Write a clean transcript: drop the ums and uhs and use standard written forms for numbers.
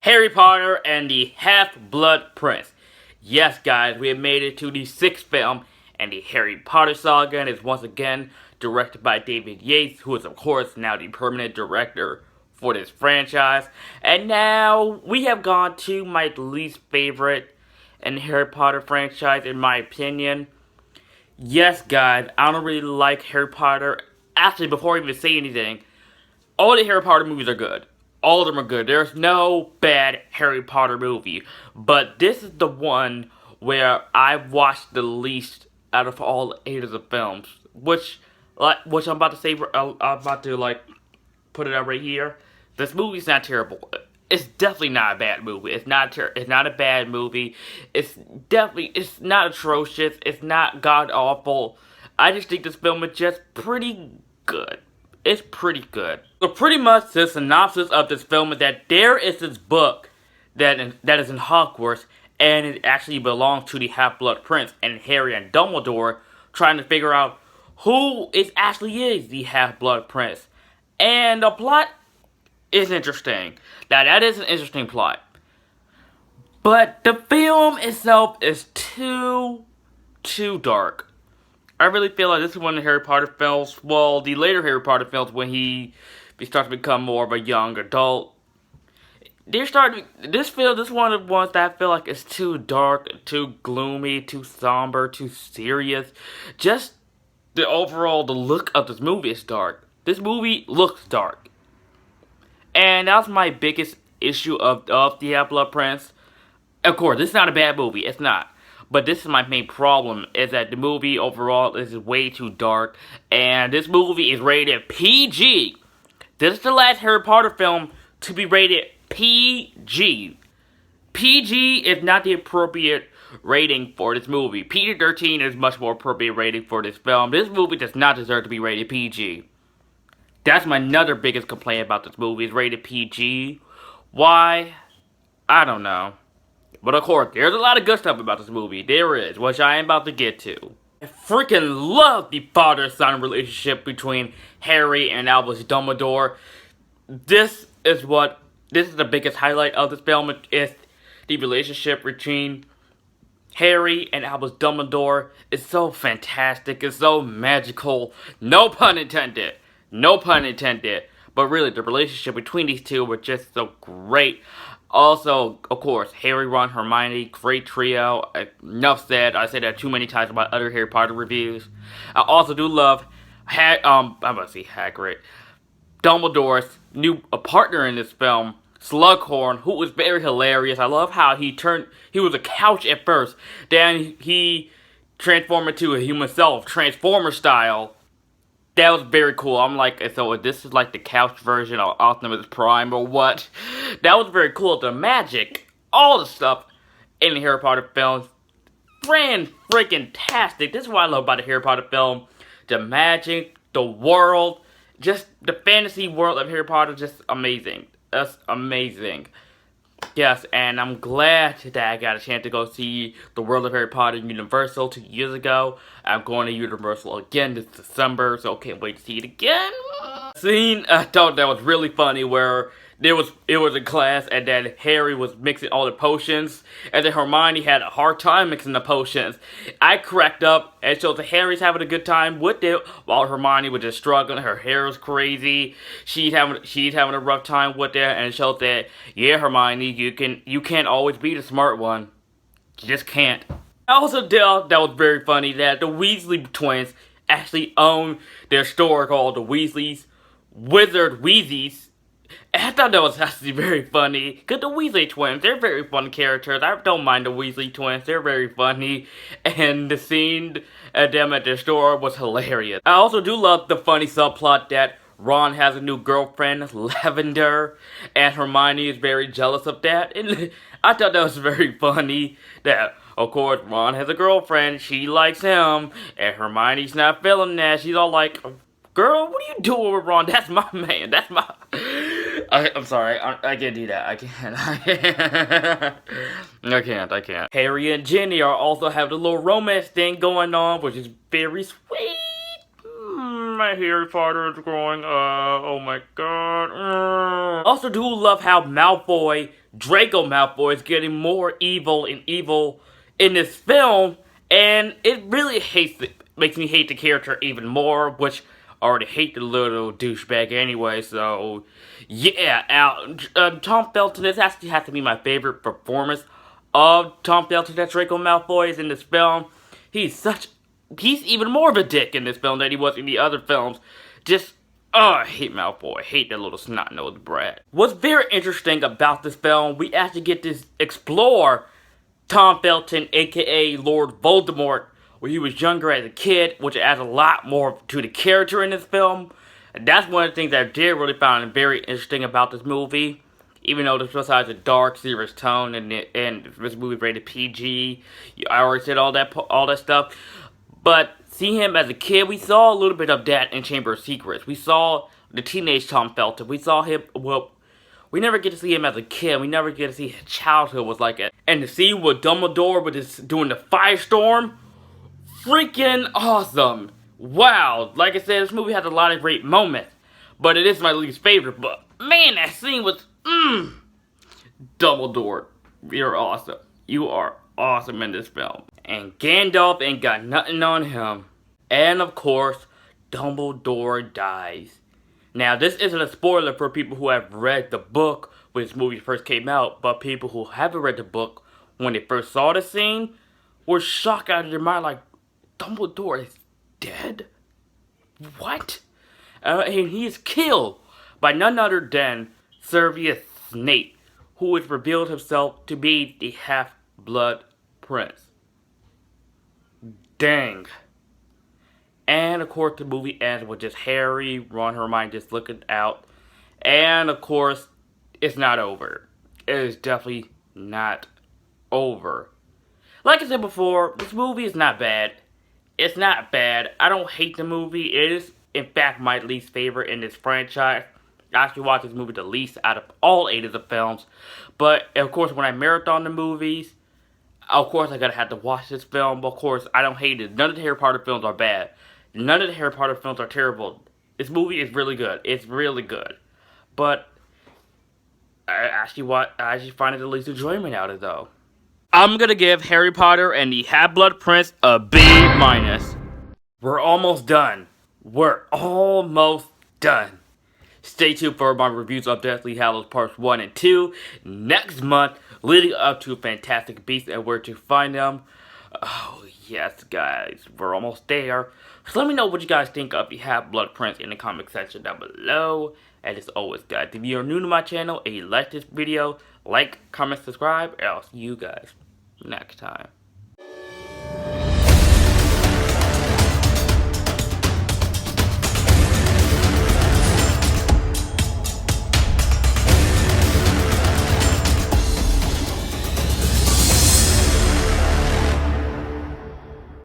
Harry Potter and the Half-Blood Prince. Yes, guys, we have made it to the sixth film, and the Harry Potter saga is once again directed by David Yates, who is, of course, now the permanent director for this franchise. And now we have gone to my least favorite in the Harry Potter franchise, in my opinion. Yes, guys, I don't really like Harry Potter. Actually, before I even say anything, all the Harry Potter movies are good. All of them are good. There's no bad Harry Potter movie. But this is the one where I've watched the least out of all 8 of the films. Which I'm about to say, I'm about to, put it out right here. This movie's not terrible. It's definitely not a bad movie. It's not a bad movie. It's not atrocious. It's not god-awful. I just think this film is just pretty good. It's pretty good. So pretty much the synopsis of this film is that there is this book that is in Hogwarts, and it actually belongs to the Half-Blood Prince, and Harry and Dumbledore trying to figure out who actually is the Half-Blood Prince. And the plot is interesting. Now that is an interesting plot. But the film itself is too dark. I really feel like this is one of the Harry Potter films, well, the later Harry Potter films when he starts to become more of a young adult. This is one of the ones that I feel like is too dark, too gloomy, too somber, too serious. Just the look of this movie is dark. This movie looks dark. And that's my biggest issue of the Half-Blood Prince. Of course, this is not a bad movie, it's not. But this is my main problem, is that the movie overall is way too dark, and this movie is rated PG. This is the last Harry Potter film to be rated PG. PG is not the appropriate rating for this movie. PG-13 is much more appropriate rating for this film. This movie does not deserve to be rated PG. That's my another biggest complaint about this movie, is rated PG. Why? I don't know. But of course, there's a lot of good stuff about this movie. There is, which I am about to get to. I freaking love the father-son relationship between Harry and Albus Dumbledore. This is the biggest highlight of this film, is the relationship between Harry and Albus Dumbledore. Is so fantastic, it's so magical. No pun intended. No pun intended. But really, the relationship between these two were just so great. Also, of course, Harry, Ron, Hermione, great trio. Enough said. I said that too many times about other Harry Potter reviews. I also do love I'm about to say Hagrid. Dumbledore's new partner in this film, Slughorn, who was very hilarious. I love how he was a couch at first. Then he transformed into a human self, Transformer style. That was very cool. I'm like, so this is like the couch version of Optimus Prime or what? That was very cool. The magic, all the stuff in the Harry Potter films, freaking-tastic. This is what I love about the Harry Potter film. The magic, the world, just the fantasy world of Harry Potter, just amazing. That's amazing. Yes, and I'm glad that I got a chance to go see The World of Harry Potter in Universal 2 years ago. I'm going to Universal again this December, so can't wait to see it again. Scene I thought that was really funny, where it was a class, and then Harry was mixing all the potions, and then Hermione had a hard time mixing the potions. I cracked up, and so Harry's having a good time with it, while Hermione was just struggling. Her hair was crazy. She's having a rough time with it, and it shows that, yeah, Hermione, you can't always be the smart one. You just can't. I also thought that was very funny that the Weasley twins actually own their store called the Weasleys Wizard Wheezies. I thought that was actually very funny, because the Weasley twins, they're very fun characters. I don't mind the Weasley twins, they're very funny, and the scene at them at their store was hilarious. I also do love the funny subplot that Ron has a new girlfriend, Lavender, and Hermione is very jealous of that, and I thought that was very funny that, of course, Ron has a girlfriend, she likes him, and Hermione's not feeling that. She's all like, girl, what are you doing with Ron? That's my man, that's my... I'm sorry, I can't do that. I can't. Harry and Ginny are also having a little romance thing going on, which is very sweet. My Harry Potter is growing up. Oh my god. Also do love how Malfoy Draco Malfoy is getting more evil and evil in this film, and it really makes me hate the character even more, which I already hate the little douchebag anyway, so yeah, Tom Felton, this actually has to be my favorite performance of Tom Felton that Draco Malfoy is in this film. He's even more of a dick in this film than he was in the other films. I hate Malfoy. I hate that little snot-nosed brat. What's very interesting about this film, we actually get to explore Tom Felton, aka Lord Voldemort, when he was younger as a kid, which adds a lot more to the character in this film. And that's one of the things that I did really find very interesting about this movie. Even though this was has a dark, serious tone, and this movie rated PG, I already said all that stuff. But seeing him as a kid, we saw a little bit of that in Chamber of Secrets. We saw the teenage Tom Felton. We saw him, well, we never get to see him as a kid. We never get to see his childhood was like it. And to see what Dumbledore was doing the firestorm, freaking awesome. Wow, like I said, this movie has a lot of great moments. But it is my least favorite, but man, that scene was, Dumbledore, you're awesome. You are awesome in this film. And Gandalf ain't got nothing on him. And of course, Dumbledore dies. Now, this isn't a spoiler for people who have read the book when this movie first came out, but people who haven't read the book, when they first saw the scene, were shocked out of their mind like, Dumbledore is dead? What? And he is killed by none other than Severus Snape, who has revealed himself to be the Half-Blood Prince. Dang. And of course the movie ends with just Harry, Ron, Hermione just looking out. And of course, it's not over. It is definitely not over. Like I said before, this movie is not bad. It's not bad. I don't hate the movie. It is, in fact, my least favorite in this franchise. I actually watch this movie the least out of all 8 of the films. But, of course, when I marathon the movies, of course, I gotta have to watch this film. But, of course, I don't hate it. None of the Harry Potter films are bad. None of the Harry Potter films are terrible. This movie is really good. It's really good. But, I actually find it the least enjoyment out of it, though. I'm gonna give Harry Potter and the Half-Blood Prince a B-. We're almost done. We're almost done. Stay tuned for my reviews of Deathly Hallows Parts 1 and 2 next month, leading up to Fantastic Beasts and Where to Find Them. Oh, yes, guys. We're almost there. So let me know what you guys think of the Half-Blood Prince in the comment section down below. And as always, guys, if you're new to my channel and you like this video, like, comment, subscribe, and I'll see you guys next time.